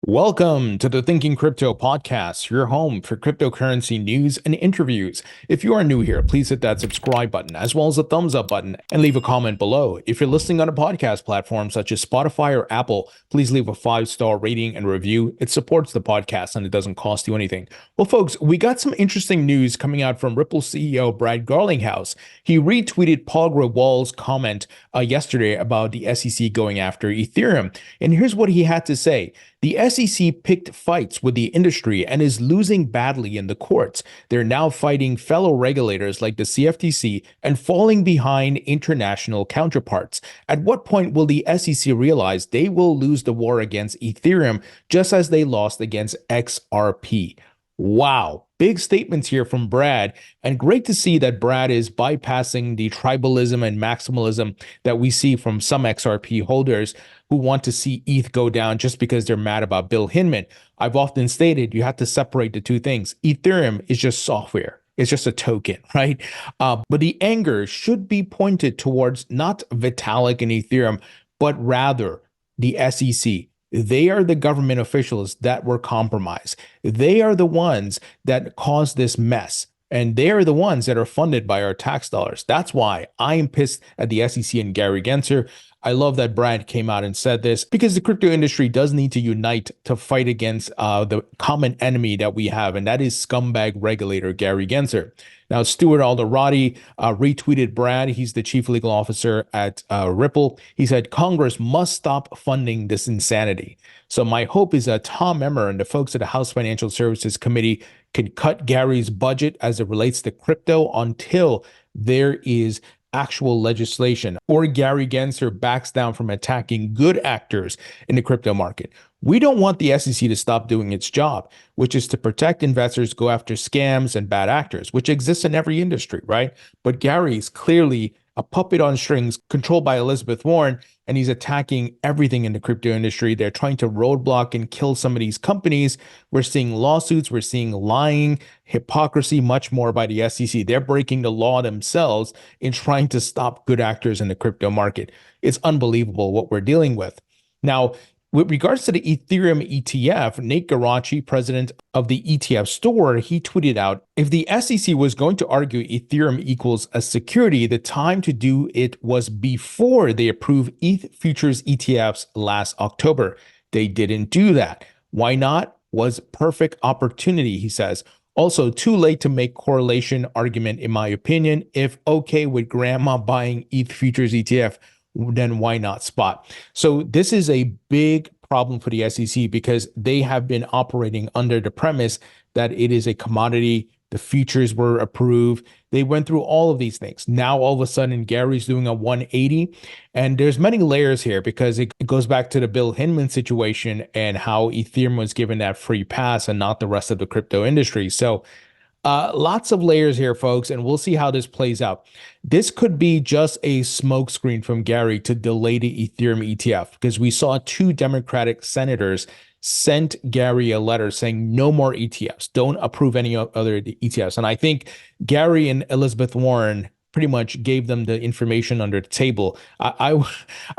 Welcome to the Thinking Crypto podcast, your home for cryptocurrency news and interviews. If you are new here, please hit that subscribe button as well as the thumbs up button and leave a comment below. If you're listening on a podcast platform such as Spotify or Apple, please leave a 5-star rating and review. It supports the podcast and it doesn't cost you anything. Well, folks, we got some interesting news coming out from Ripple CEO Brad Garlinghouse. He retweeted Paul Grewal's comment yesterday about the SEC going after Ethereum. And here's what he had to say. The SEC picked fights with the industry and is losing badly in the courts. They're now fighting fellow regulators like the CFTC and falling behind international counterparts. At what point will the SEC realize they will lose the war against Ethereum just as they lost against XRP? Wow. Big statements here from Brad, and great to see that Brad is bypassing the tribalism and maximalism that we see from some XRP holders who want to see ETH go down just because they're mad about Bill Hinman. I've often stated you have to separate the two things. Ethereum is just software. It's just a token, right? But the anger should be pointed towards not Vitalik and Ethereum, but rather the SEC. They are the government officials that were compromised. They are the ones that caused this mess. And they are the ones that are funded by our tax dollars. That's why I am pissed at the SEC and Gary Gensler. I love that Brad came out and said this because the crypto industry does need to unite to fight against the common enemy that we have, and that is scumbag regulator Gary Gensler. Now, Stuart Alderati retweeted Brad. He's the chief legal officer at Ripple. He said, Congress must stop funding this insanity. So my hope is that Tom Emmer and the folks at the House Financial Services Committee can cut Gary's budget as it relates to crypto until there is actual legislation or Gary Gensler backs down from attacking good actors in the crypto market. We don't want the SEC to stop doing its job, which is to protect investors, go after scams and bad actors, which exists in every industry, right? But Gary's clearly a puppet on strings controlled by Elizabeth Warren, and he's attacking everything in the crypto industry. They're trying to roadblock and kill some of these companies. We're seeing lawsuits. We're seeing lying, hypocrisy, much more by the SEC. They're breaking the law themselves in trying to stop good actors in the crypto market. It's unbelievable what we're dealing with. Now, with regards to the Ethereum ETF, Nate Garaci, president of the ETF store, he tweeted out, if the SEC was going to argue Ethereum equals a security, the time to do it was before they approved ETH futures ETFs last October. They didn't do that. Why not? Was perfect opportunity, he says. Also, too late to make correlation argument, in my opinion. If okay with grandma buying ETH futures ETF, then why not spot? So this is a big problem for the SEC because they have been operating under the premise that it is a commodity. The futures were approved. They went through all of these things. Now, all of a sudden, Gary's doing a 180. And there's many layers here because it goes back to the Bill Hinman situation and how Ethereum was given that free pass and not the rest of the crypto industry. So lots of layers here, folks, and we'll see how this plays out. This could be just a smokescreen from Gary to delay the Ethereum ETF because we saw 2 Democratic senators sent Gary a letter saying no more ETFs, don't approve any other ETFs. And I think Gary and Elizabeth Warren pretty much gave them the information under the table. I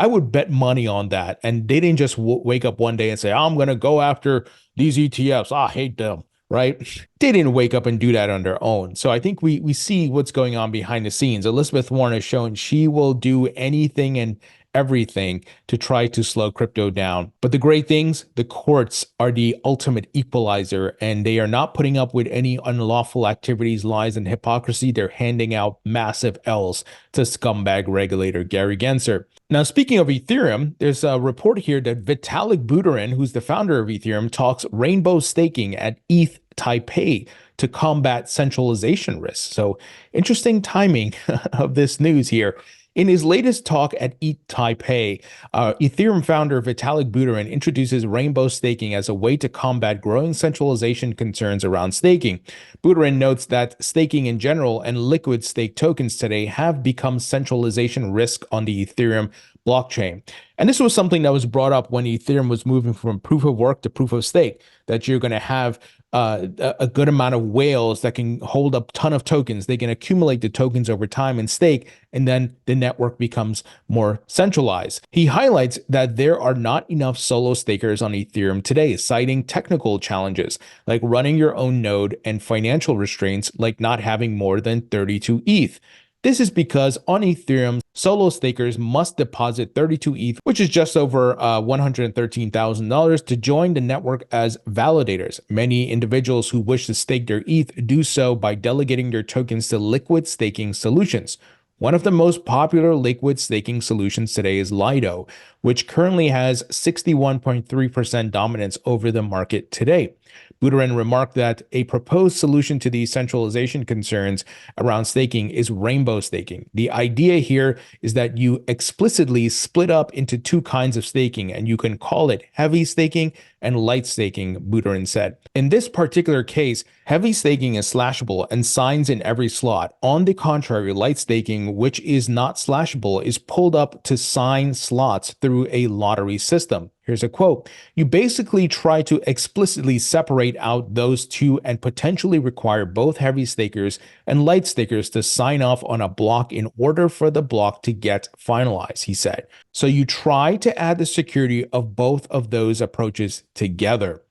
would bet money on that. And they didn't just wake up one day and say, I'm going to go after these ETFs. I hate them. Right? They didn't wake up and do that on their own. So I think we see what's going on behind the scenes. Elizabeth Warren has shown she will do anything and everything to try to slow crypto down. But the great things, the courts are the ultimate equalizer, and they are not putting up with any unlawful activities, lies, and hypocrisy. They're handing out massive L's to scumbag regulator Gary Gensler. Now, speaking of Ethereum, there's a report here that Vitalik Buterin, who's the founder of Ethereum, talks rainbow staking at ETH Taipei to combat centralization risks. So interesting timing of this news here. In his latest talk at ETH Taipei, Ethereum founder Vitalik Buterin introduces rainbow staking as a way to combat growing centralization concerns around staking. Buterin notes that staking in general and liquid stake tokens today have become centralization risk on the Ethereum blockchain. And this was something that was brought up when Ethereum was moving from proof of work to proof of stake, that you're going to have a good amount of whales that can hold a ton of tokens. They can accumulate the tokens over time and stake, and then the network becomes more centralized. He highlights that there are not enough solo stakers on Ethereum today, citing technical challenges like running your own node and financial restraints like not having more than 32 ETH. This is because on Ethereum, solo stakers must deposit 32 ETH, which is just over $113,000, to join the network as validators. Many individuals who wish to stake their ETH do so by delegating their tokens to liquid staking solutions. One of the most popular liquid staking solutions today is Lido, which currently has 61.3% dominance over the market today. Buterin remarked that a proposed solution to these centralization concerns around staking is rainbow staking. The idea here is that you explicitly split up into two kinds of staking, and you can call it heavy staking and light staking, Buterin said. In this particular case, heavy staking is slashable and signs in every slot. On the contrary, light staking, which is not slashable, is pulled up to sign slots through a lottery system. Here's a quote. You basically try to explicitly separate out those two and potentially require both heavy stakers and light stakers to sign off on a block in order for the block to get finalized, he said. So you try to add the security of both of those approaches together.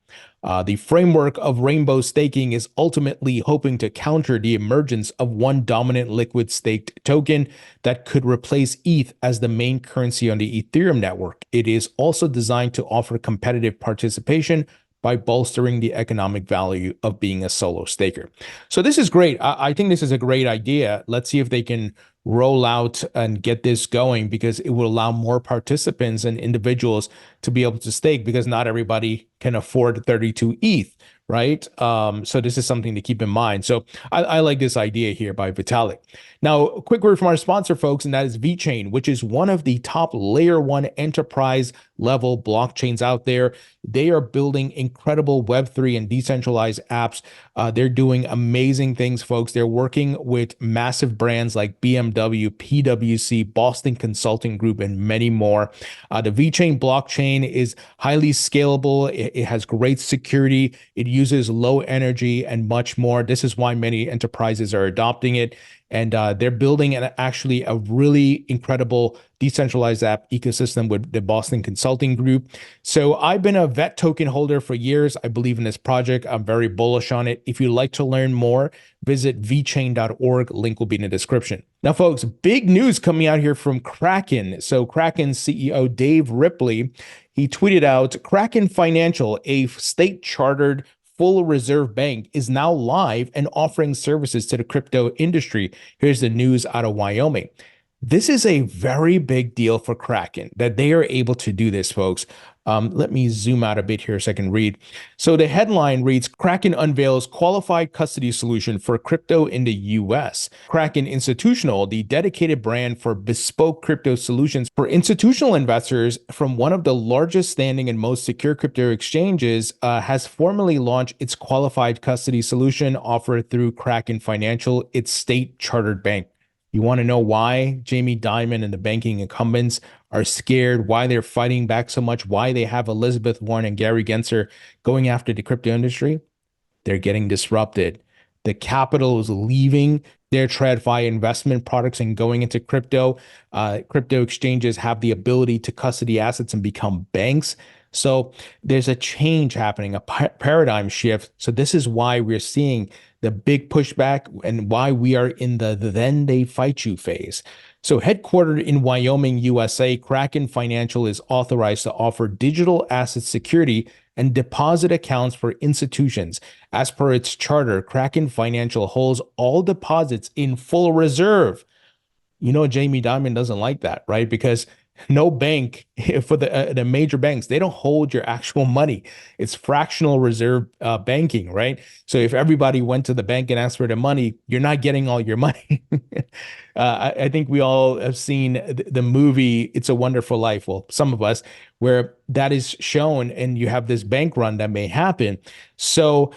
The framework of rainbow staking is ultimately hoping to counter the emergence of one dominant liquid staked token that could replace ETH as the main currency on the Ethereum network. It is also designed to offer competitive participation by bolstering the economic value of being a solo staker. So this is great. I think this is a great idea. Let's see if they can roll out and get this going, because it will allow more participants and individuals to be able to stake, because not everybody can afford 32 ETH, right? So this is something to keep in mind. So I like this idea here by Vitalik. Now, a quick word from our sponsor, folks, and that is VeChain, which is one of the top layer one enterprise level blockchains out there. They are building incredible Web3 and decentralized apps. They're doing amazing things, folks. They're working with massive brands like BMW, PwC, Boston Consulting Group, and many more. The VeChain blockchain is highly scalable. It has great security. It uses low energy and much more. This is why many enterprises are adopting it. And they're building actually a really incredible decentralized app ecosystem with the Boston Consulting Group. So I've been a VET token holder for years. I believe in this project. I'm very bullish on it. If you'd like to learn more, visit vchain.org. Link will be in the description. Now, folks, big news coming out here from Kraken. So Kraken CEO Dave Ripley, he tweeted out, Kraken Financial, a state-chartered full reserve bank, is now live and offering services to the crypto industry. Here's the news out of Wyoming. This is a very big deal for Kraken that they are able to do this, folks. Let me zoom out a bit here so I can read. So the headline reads, Kraken unveils qualified custody solution for crypto in the US. Kraken Institutional, the dedicated brand for bespoke crypto solutions for institutional investors from one of the largest standing and most secure crypto exchanges, has formally launched its qualified custody solution offered through Kraken Financial, its state-chartered bank. You want to know why Jamie Dimon and the banking incumbents are scared, why they're fighting back so much, why they have Elizabeth Warren and Gary Gensler going after the crypto industry? They're getting disrupted. The capital is leaving their TradFi investment products and going into crypto. Crypto exchanges have the ability to custody assets and become banks. So there's a change happening, a paradigm shift. So this is why we're seeing the big pushback and why we are in the then they fight you phase. So headquartered in Wyoming, USA, Kraken Financial is authorized to offer digital asset security and deposit accounts for institutions. As per its charter, Kraken Financial holds all deposits in full reserve. You know, Jamie Dimon doesn't like that, right? Because no bank for the major banks, they don't hold your actual money. It's fractional reserve banking, right? So if everybody went to the bank and asked for the money, you're not getting all your money. I think we all have seen the movie It's a Wonderful Life. Well, some of us, where that is shown and you have this bank run that may happen. So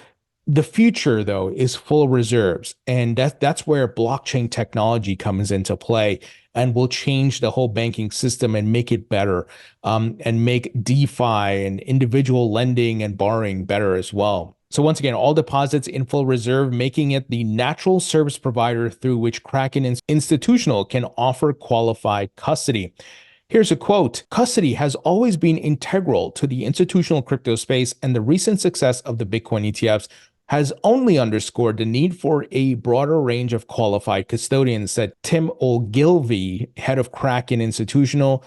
the future, though, is full reserves. And that's where blockchain technology comes into play and will change the whole banking system and make it better, and make DeFi and individual lending and borrowing better as well. So once again, all deposits in full reserve, making it the natural service provider through which Kraken Institutional can offer qualified custody. Here's a quote: "Custody has always been integral to the institutional crypto space, and the recent success of the Bitcoin ETFs has only underscored the need for a broader range of qualified custodians," said Tim Ogilvy, head of Kraken Institutional.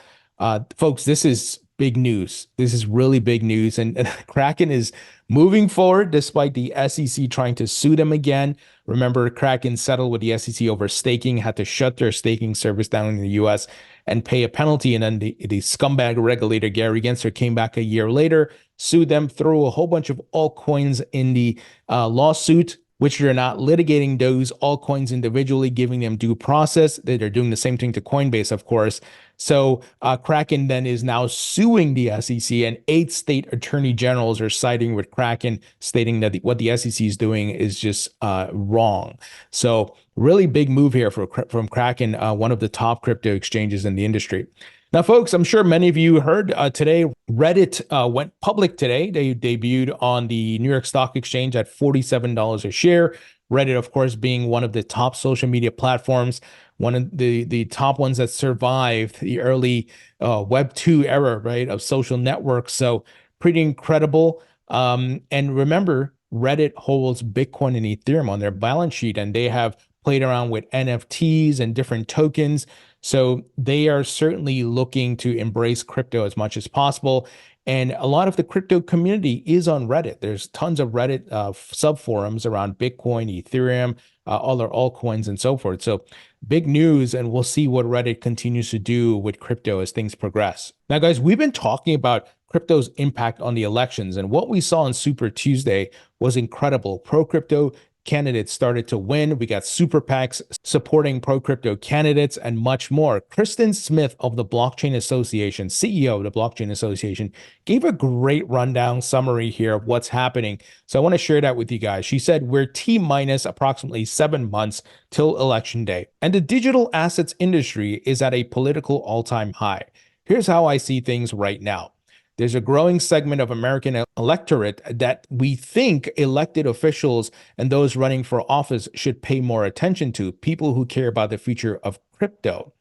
Folks, this is big news. This is really big news. And Kraken is moving forward despite the SEC trying to sue them again. Remember, Kraken settled with the SEC over staking, had to shut their staking service down in the US and pay a penalty. And then the scumbag regulator, Gary Gensler, came back a year later, sued them, threw a whole bunch of altcoins in the lawsuit, which they're not litigating those altcoins individually, giving them due process. They're doing the same thing to Coinbase, of course. So Kraken then is now suing the SEC, and 8 state attorney generals are siding with Kraken, stating that what the SEC is doing is just wrong. So really big move here from Kraken, one of the top crypto exchanges in the industry. Now, folks, I'm sure many of you heard today, Reddit went public today. They debuted on the New York Stock Exchange at $47 a share. Reddit, of course, being one of the top social media platforms, one of the top ones that survived the early Web 2 era, right, of social networks. So pretty incredible. And remember, Reddit holds Bitcoin and Ethereum on their balance sheet, and they have played around with NFTs and different tokens. So they are certainly looking to embrace crypto as much as possible. And a lot of the crypto community is on Reddit. There's tons of Reddit subforums around Bitcoin, Ethereum, all their altcoins and so forth. So big news, and we'll see what Reddit continues to do with crypto as things progress. Now, guys, we've been talking about crypto's impact on the elections, and what we saw on Super Tuesday was incredible. Pro-crypto candidates started to win. We got super PACs supporting pro-crypto candidates and much more. Kristen Smith of the Blockchain Association, CEO of the Blockchain Association, gave a great rundown summary here of what's happening. So I want to share that with you guys. She said, "We're T-minus approximately 7 months till election day, and the digital assets industry is at a political all-time high. Here's how I see things right now. There's a growing segment of American electorate that we think elected officials and those running for office should pay more attention to, people who care about the future of crypto.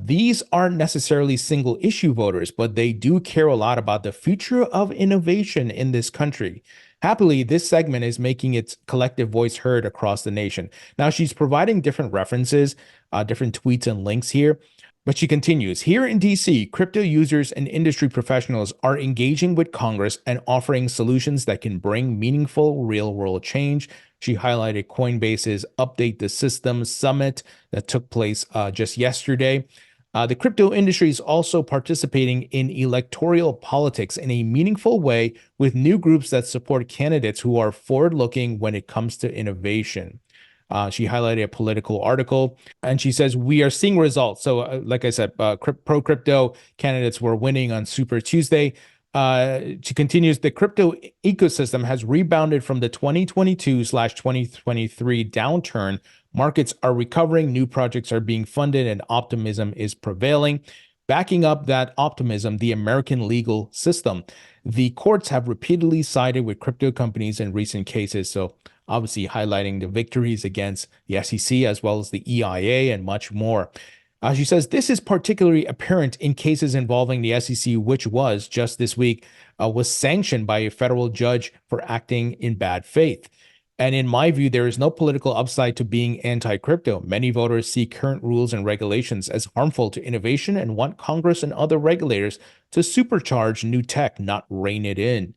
These aren't necessarily single issue voters, but they do care a lot about the future of innovation in this country. Happily, this segment is making its collective voice heard across the nation." Now, she's providing different references, different tweets and links here. But she continues, "Here in DC, crypto users and industry professionals are engaging with Congress and offering solutions that can bring meaningful real-world change." She highlighted Coinbase's Update the System Summit that took place just yesterday. The crypto industry is also participating in electoral politics in a meaningful way with new groups that support candidates who are forward-looking when it comes to innovation. She highlighted a political article, and she says, "We are seeing results." So like I said, pro-crypto candidates were winning on Super Tuesday. She continues, "The crypto ecosystem has rebounded from the 2022/2023 downturn. Markets are recovering, new projects are being funded, and optimism is prevailing." Backing up that optimism, the American legal system. The courts have repeatedly sided with crypto companies in recent cases. So obviously highlighting the victories against the SEC as well as the EIA and much more. She says this is particularly apparent in cases involving the SEC, which was just this week, was sanctioned by a federal judge for acting in bad faith. And in my view, there is no political upside to being anti-crypto. Many voters see current rules and regulations as harmful to innovation and want Congress and other regulators to supercharge new tech, not rein it in.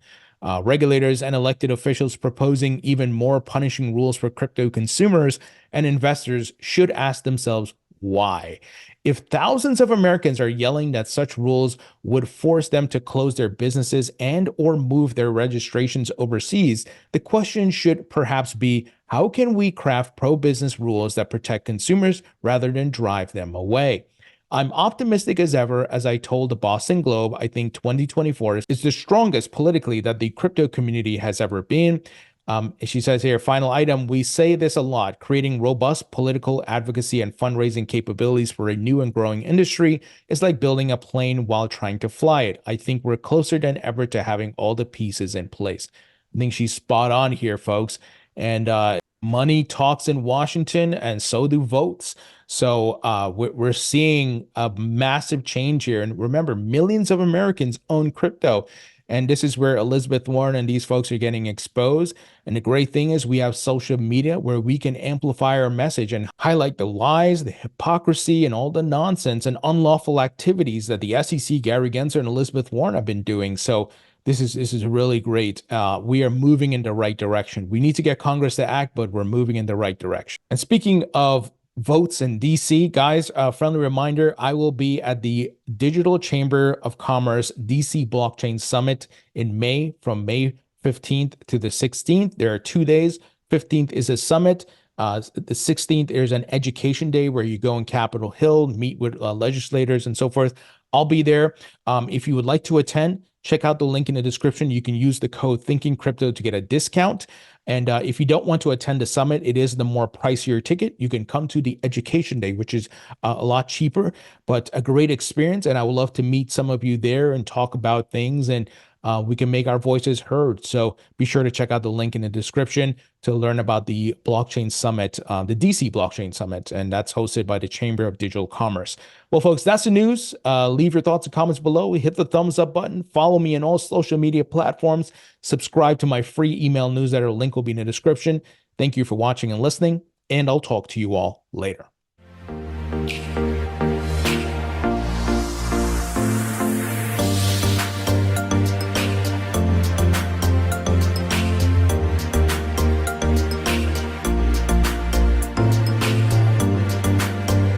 Regulators and elected officials proposing even more punishing rules for crypto consumers and investors should ask themselves why. If thousands of Americans are yelling that such rules would force them to close their businesses and or move their registrations overseas, the question should perhaps be, how can we craft pro-business rules that protect consumers rather than drive them away? I'm optimistic as ever. As I told the Boston Globe, I think 2024 is the strongest politically that the crypto community has ever been. She says here, final item, "We say this a lot, creating robust political advocacy and fundraising capabilities for a new and growing industry is like building a plane while trying to fly it. I think we're closer than ever to having all the pieces in place." I think she's spot on here, folks. And money talks in Washington, and so do votes. So we're seeing a massive change here. And remember, millions of Americans own crypto. And this is where Elizabeth Warren and these folks are getting exposed. And the great thing is we have social media where we can amplify our message and highlight the lies, the hypocrisy, and all the nonsense and unlawful activities that the SEC, Gary Gensler, and Elizabeth Warren have been doing. So this is really great. We are moving in the right direction. We need to get Congress to act, but we're moving in the right direction. And speaking of votes in DC, guys, a friendly reminder, I will be at the Digital Chamber of Commerce DC Blockchain Summit in May, from May 15th to the 16th. There are 2 days. 15th is a summit. The 16th is an education day where you go in Capitol Hill, meet with legislators and so forth. I'll be there. If you would like to attend, check out the link in the description. You can use the code ThinkingCrypto to get a discount. And if you don't want to attend the summit, it is the more pricier ticket. You can come to the education day, which is a lot cheaper, but a great experience. And I would love to meet some of you there and talk about things, and we can make our voices heard. So be sure to check out the link in the description to learn about the blockchain summit, the DC blockchain summit, and that's hosted by the Chamber of Digital Commerce. Well, folks, that's the news. Leave your thoughts and comments below. Hit the thumbs up button. Follow me on all social media platforms. Subscribe to my free email newsletter. Link will be in the description. Thank you for watching and listening, and I'll talk to you all later.